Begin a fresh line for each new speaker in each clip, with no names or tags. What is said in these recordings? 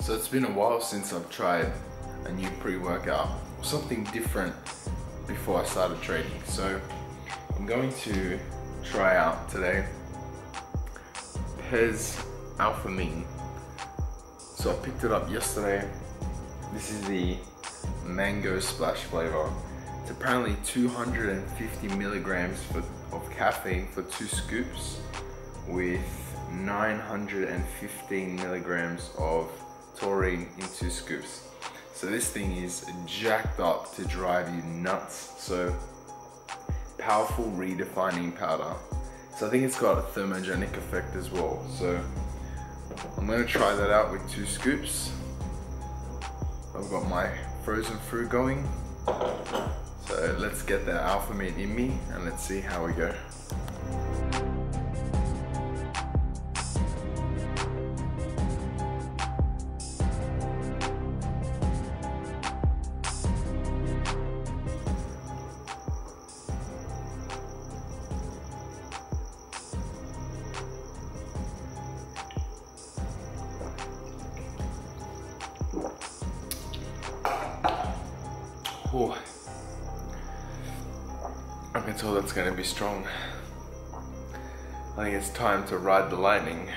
So it's been a while since I've tried a new pre-workout, something different before I started training. So I'm going to try out today CHEEEEESE Alpha Mean. So I picked it up yesterday. This is the mango splash flavor. It's apparently 250 milligrams of caffeine for 2 scoops with 915 milligrams of taurine in 2 scoops. So this thing is jacked up to drive you nuts. So powerful redefining powder. So I think it's got a thermogenic effect as well. So I'm gonna try that out with 2 scoops. I've got my frozen fruit going. So let's get the Alpha Meat in me and let's see how we go. Oh, I can tell that's going to be strong. I think it's time to ride the lightning.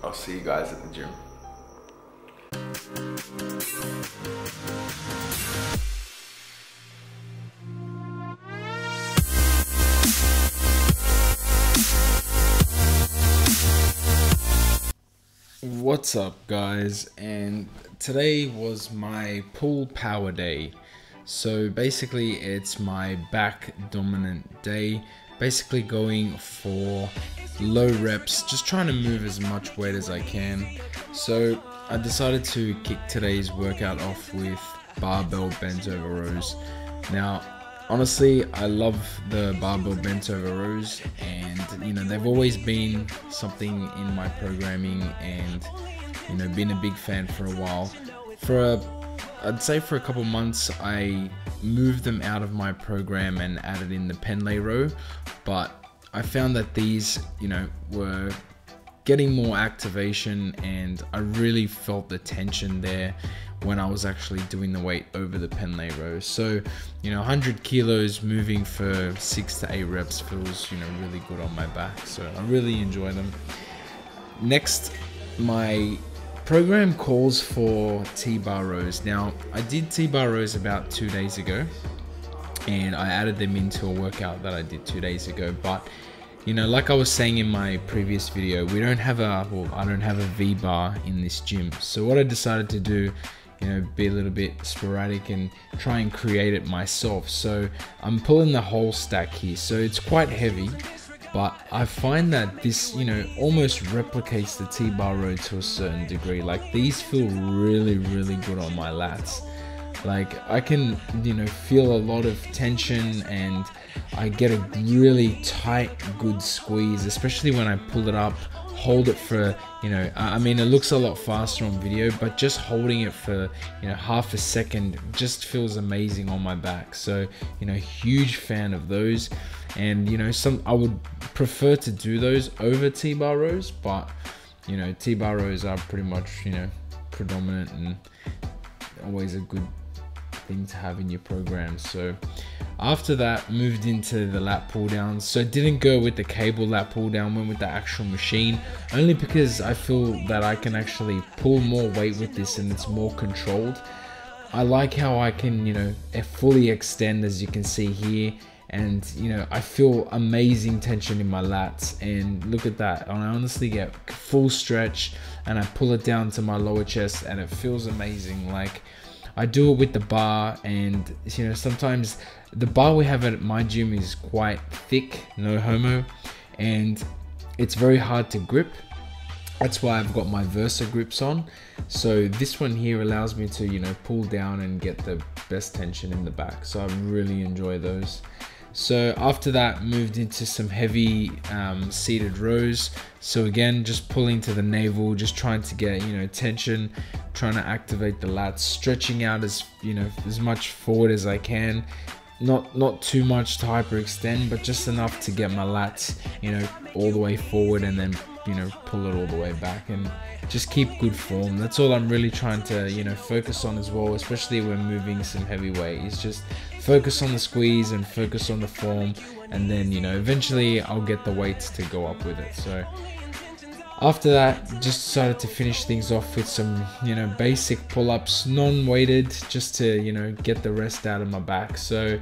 I'll see you guys at the gym. What's up, guys? And today was my pull power day. So basically it's my back dominant day, basically going for low reps, just trying to move as much weight as I can. So I decided to kick today's workout off with barbell bent over rows. Now honestly, I love the barbell bent over rows, and you know, they've always been something in my programming, and you know, been a big fan for a while. I'd say for a couple months I moved them out of my program and added in the Pendlay row, but I found that these, you know, were getting more activation, and I really felt the tension there when I was actually doing the weight over the Pendlay row. So, you know, 100 kilos moving for 6 to 8 reps feels, you know, really good on my back. So I really enjoy them. Next, my program calls for T-bar rows. Now, I did T-bar rows about 2 days ago, and I added them into a workout that I did 2 days ago. But you know, like I was saying in my previous video, I don't have a V-bar in this gym. So what I decided to do, you know, be a little bit sporadic and try and create it myself. So I'm pulling the whole stack here. So it's quite heavy, but I find that this, you know, almost replicates the T-bar row to a certain degree. Like, these feel really, really good on my lats. Like, I can, you know, feel a lot of tension, and I get a really tight, good squeeze, especially when I pull it up, hold it for, you know, I mean, it looks a lot faster on video, but just holding it for, you know, half a second just feels amazing on my back. So, you know, huge fan of those. And, you know, I would prefer to do those over T-bar rows, but, you know, T-bar rows are pretty much, you know, predominant and always a good thing to have in your program. So after that, moved into the lat pull downs. So didn't go with the cable lat pull down, went with the actual machine, only because I feel that I can actually pull more weight with this and it's more controlled. I like how I can, you know, fully extend, as you can see here, and you know, I feel amazing tension in my lats, and look at that. I honestly get full stretch, and I pull it down to my lower chest and it feels amazing. Like, I do it with the bar, and you know, sometimes the bar we have at my gym is quite thick, no homo, and it's very hard to grip. That's why I've got my Versa grips on. So this one here allows me to, you know, pull down and get the best tension in the back. So I really enjoy those. So after that, moved into some heavy seated rows. So again, just pulling to the navel, just trying to get, you know, tension, trying to activate the lats, stretching out as, you know, as much forward as I can. Not too much to hyperextend, but just enough to get my lats, you know, all the way forward, and then pull it all the way back and just keep good form. That's all I'm really trying to focus on as well, especially when moving some heavy weight, is just focus on the squeeze and focus on the form, and then eventually I'll get the weights to go up with it. So after that, just decided to finish things off with some basic pull-ups, non-weighted, just to get the rest out of my back. So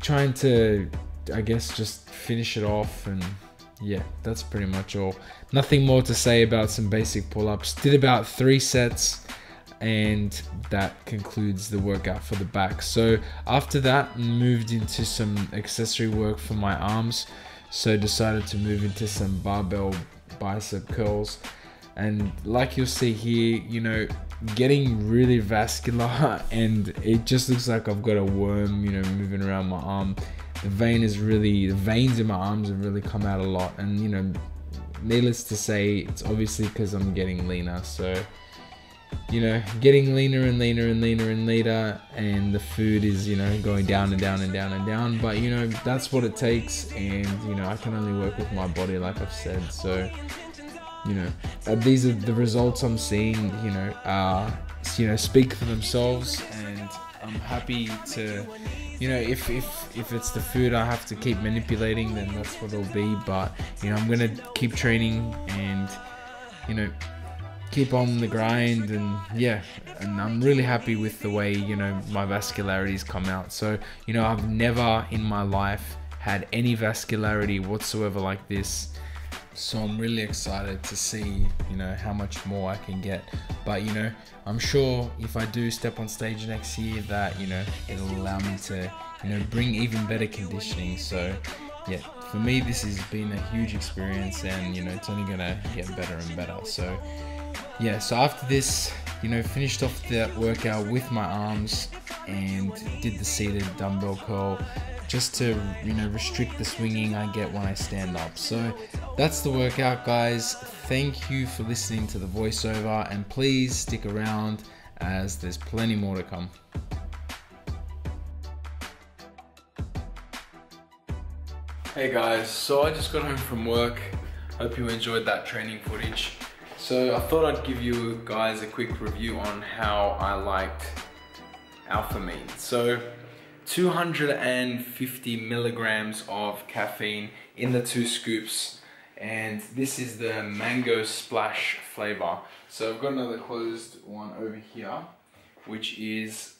trying to, I guess, just finish it off, and yeah, that's pretty much all. Nothing more to say about some basic pull-ups. Did about 3 sets, and that concludes the workout for the back. So after that, moved into some accessory work for my arms. So decided to move into some barbell bicep curls, and like you'll see here, getting really vascular, and it just looks like I've got a worm moving around my arm. The veins in my arms have really come out a lot, and needless to say, it's obviously because I'm getting leaner. So getting leaner and leaner and leaner and leaner, and the food is going down and down and down and down, but that's what it takes, and I can only work with my body, like I've said. So these are the results I'm seeing, speak for themselves, and I'm happy to if it's the food I have to keep manipulating, then that's what it'll be. But I'm gonna keep training and keep on the grind, and yeah, and I'm really happy with the way my vascularity's come out. So I've never in my life had any vascularity whatsoever like this, so I'm really excited to see how much more I can get. But I'm sure if I do step on stage next year that it'll allow me to bring even better conditioning. So yeah, for me this has been a huge experience, and it's only gonna get better and better. So yeah, so after this, finished off that workout with my arms and did the seated dumbbell curl, just to restrict the swinging I get when I stand up. So that's the workout, guys. Thank you for listening to the voiceover, and please stick around as there's plenty more to come. Hey guys, so I just got home from work. Hope you enjoyed that training footage. So I thought I'd give you guys a quick review on how I liked Alphamine. So 250 milligrams of caffeine in the 2 scoops, and this is the mango splash flavor. So I've got another closed one over here, which is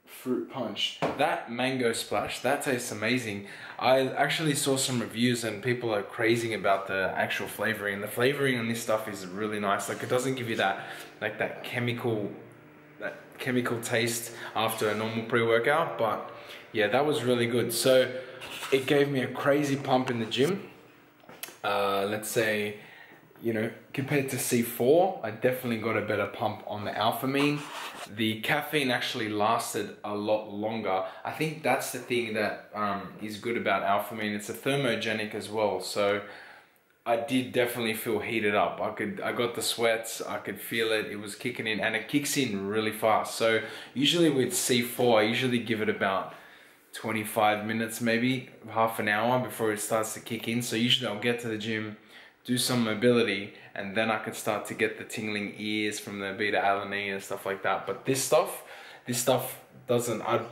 fruit punch. That mango splash, that tastes amazing. I actually saw some reviews and people are crazing about the actual flavoring. The flavoring on this stuff is really nice. Like, it doesn't give you that chemical taste after a normal pre-workout, but yeah, that was really good. So it gave me a crazy pump in the gym. Let's say, compared to C4, I definitely got a better pump on the Alphamine. The caffeine actually lasted a lot longer. I think that's the thing that is good about Alphamine. It's a thermogenic as well, so I did definitely feel heated up. I got the sweats, I could feel it, it was kicking in, and it kicks in really fast. So usually with C4, I usually give it about 25 minutes, maybe half an hour before it starts to kick in. So usually I'll get to the gym, do some mobility, and then I could start to get the tingling ears from the beta-alanine and stuff like that. But this stuff doesn't, I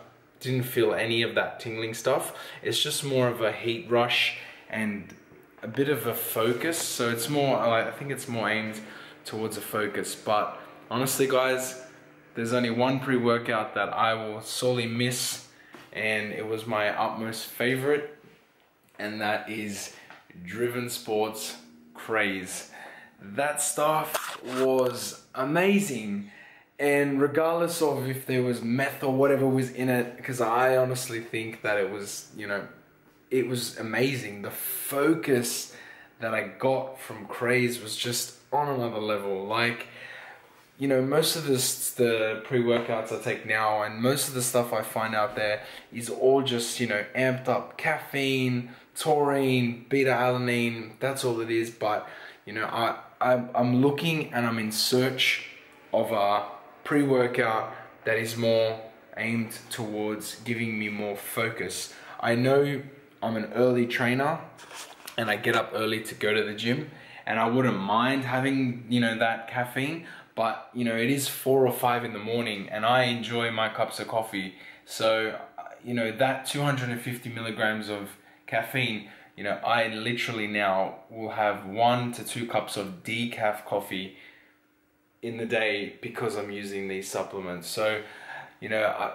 didn't feel any of that tingling stuff. It's just more of a heat rush and a bit of a focus. So it's more, I think it's more aimed towards a focus. But honestly guys, there's only one pre-workout that I will sorely miss, and it was my utmost favorite, and that is Driven Sports Craze. That stuff was amazing, and regardless of if there was meth or whatever was in it, because I honestly think that it was, it was amazing. The focus that I got from Craze was just on another level. Like, most of the pre-workouts I take now, and most of the stuff I find out there is all just, amped up caffeine, taurine, beta-alanine, that's all it is. But, I'm looking and I'm in search of a pre-workout that is more aimed towards giving me more focus. I know I'm an early trainer, and I get up early to go to the gym, and I wouldn't mind having, you know, that caffeine, but you know, it is 4 or 5 in the morning and I enjoy my cups of coffee. So, you know, that 250 milligrams of caffeine, you know, I literally now will have 1 to 2 cups of decaf coffee in the day because I'm using these supplements. So, you know,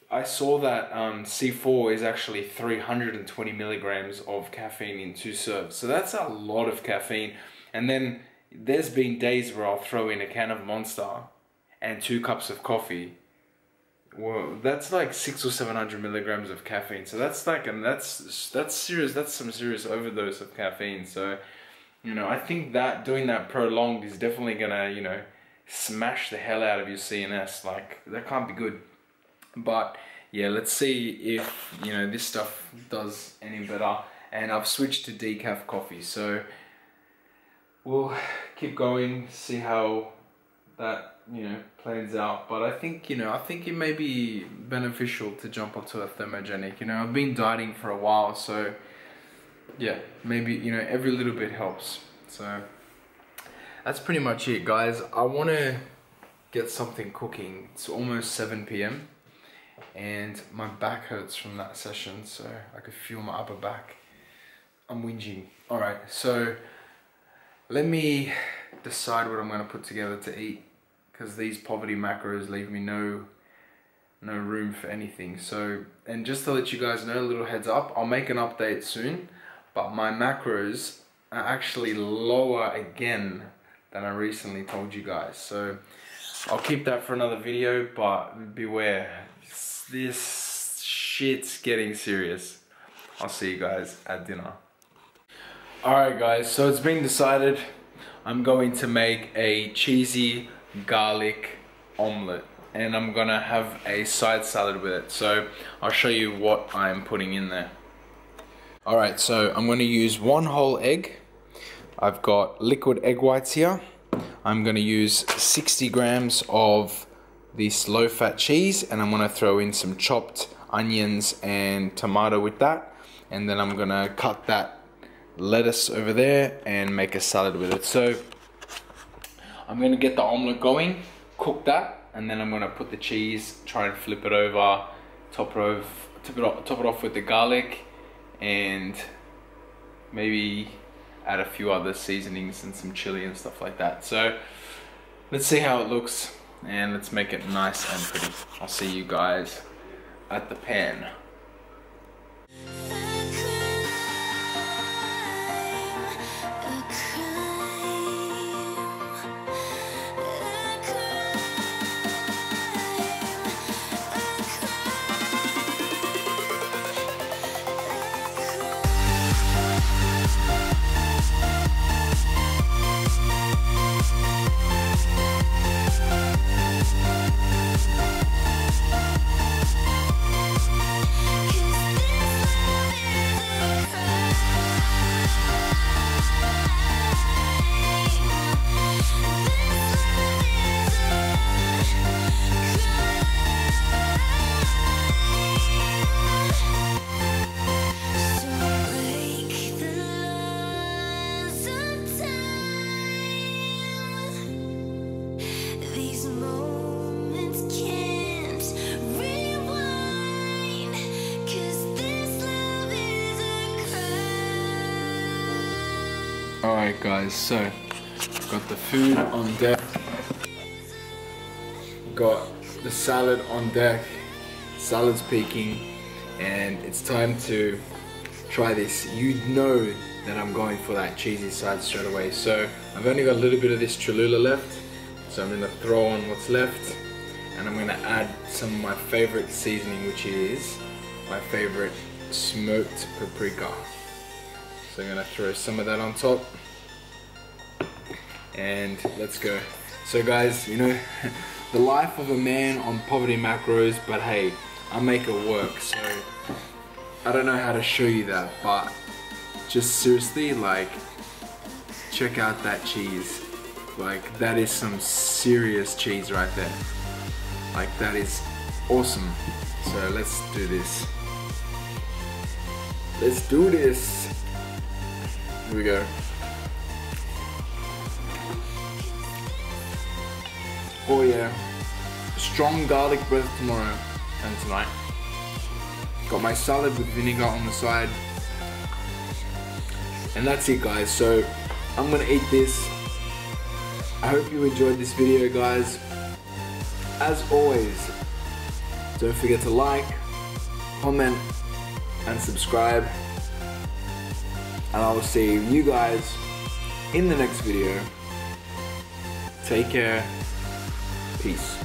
I saw that C4 is actually 320 milligrams of caffeine in 2 serves. So that's a lot of caffeine. And then there's been days where I'll throw in a can of Monster and 2 cups of coffee. Well, that's like 600 or 700 milligrams of caffeine. So that's like, and that's serious. That's some serious overdose of caffeine. So, you know, I think that doing that prolonged is definitely gonna, you know, smash the hell out of your CNS. Like, that can't be good. But yeah, let's see if, you know, this stuff does any better. And I've switched to decaf coffee, so we'll keep going, see how that, you know, plans out. But I think, you know, I think it may be beneficial to jump onto a thermogenic. You know, I've been dieting for a while, so yeah, maybe, you know, every little bit helps. So that's pretty much it, guys. I want to get something cooking. It's almost 7 p.m. and my back hurts from that session, so I could feel my upper back. I'm whinging. Alright, so let me decide what I'm going to put together to eat, because these poverty macros leave me no room for anything. So, and just to let you guys know, a little heads up, I'll make an update soon, but my macros are actually lower again than I recently told you guys. So I'll keep that for another video, but beware, this shit's getting serious. I'll see you guys at dinner. Alright guys, so it's been decided. I'm going to make a cheesy garlic omelette, and I'm gonna have a side salad with it. So I'll show you what I'm putting in there. Alright, so I'm gonna use 1 whole egg. I've got liquid egg whites here. I'm gonna use 60 grams of this low-fat cheese, and I'm gonna throw in some chopped onions and tomato with that, and then I'm gonna cut that lettuce over there and make a salad with it. So I'm gonna get the omelette going, cook that, and then I'm gonna put the cheese, try and flip it over, top it off with the garlic, and maybe add a few other seasonings and some chili and stuff like that. So let's see how it looks, and let's make it nice and pretty. I'll see you guys at the pan. Alright guys, so got the food on deck, got the salad on deck, salad's peaking, and it's time to try this. You know that I'm going for that cheesy side straight away. So I've only got a little bit of this Cholula left, so I'm going to throw on what's left, and I'm going to add some of my favorite seasoning, which is my favorite smoked paprika. So I'm going to throw some of that on top, and let's go. So guys, you know, the life of a man on poverty macros, but hey, I make it work. So I don't know how to show you that, but just seriously, like, check out that cheese. Like, that is some serious cheese right there. Like, that is awesome. So let's do this. Let's do this. Here we go. Oh yeah. Strong garlic bread tomorrow and tonight. Got my salad with vinegar on the side. And that's it, guys. So I'm gonna eat this. I hope you enjoyed this video, guys. As always, don't forget to like, comment, and subscribe. And I will see you guys in the next video. Take care. Peace.